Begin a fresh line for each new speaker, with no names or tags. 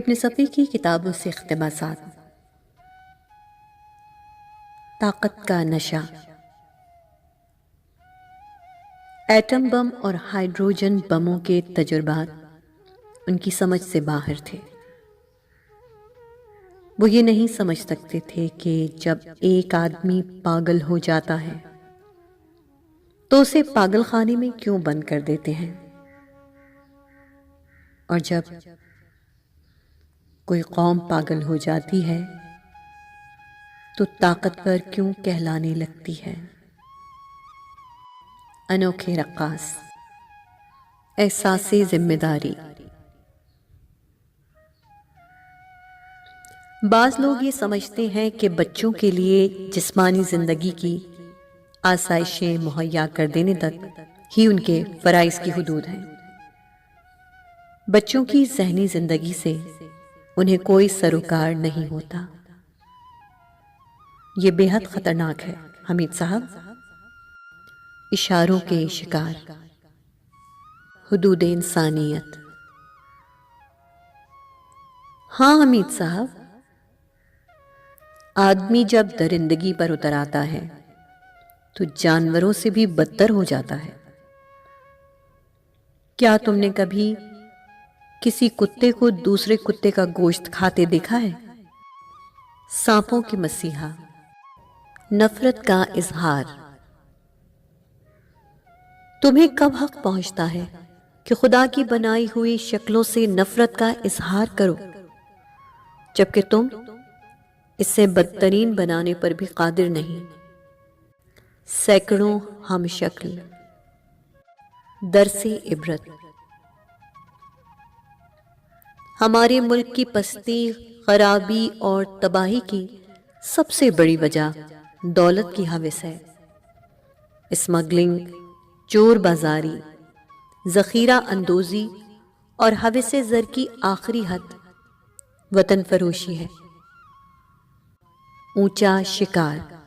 ابن صفی کی کتابوں سے اقتباسات۔ طاقت کا نشہ۔ ایٹم بم اور ہائیڈروجن بموں کے تجربات ان کی سمجھ سے باہر تھے۔ وہ یہ نہیں سمجھ سکتے تھے کہ جب ایک آدمی پاگل ہو جاتا ہے تو اسے پاگل خانے میں کیوں بند کر دیتے ہیں، اور جب کوئی قوم پاگل ہو جاتی ہے تو طاقتور کیوں کہلانے لگتی ہے۔ انوکھے رقاص۔ احساس ذمہ داری۔ بعض لوگ یہ سمجھتے ہیں کہ بچوں کے لیے جسمانی زندگی کی آسائشیں مہیا کر دینے تک ہی ان کے فرائض کی حدود ہیں۔ بچوں کی ذہنی زندگی سے انہیں کوئی سروکار نہیں ہوتا۔ یہ بے حد خطرناک ہے۔ حمید صاحب۔ اشاروں کے شکار۔ حدود انسانیت۔ ہاں حمید صاحب، آدمی جب درندگی پر اتر آتا ہے تو جانوروں سے بھی بدتر ہو جاتا ہے۔ کیا تم نے کبھی کسی کتے کو دوسرے کتے کا گوشت کھاتے دیکھا ہے؟ سانپوں کے مسیحا۔ نفرت کا اظہار۔ تمہیں کب حق پہنچتا ہے کہ خدا کی بنائی ہوئی شکلوں سے نفرت کا اظہار کرو، جبکہ تم اسے بدترین بنانے پر بھی قادر نہیں؟ سینکڑوں ہم شکل۔ درس عبرت۔ ہمارے ملک کی پستی، خرابی اور تباہی کی سب سے بڑی وجہ دولت کی ہوس ہے۔ اسمگلنگ، چور بازاری، ذخیرہ اندوزی اور ہوس زر کی آخری حد وطن فروشی ہے۔ اونچا شکار۔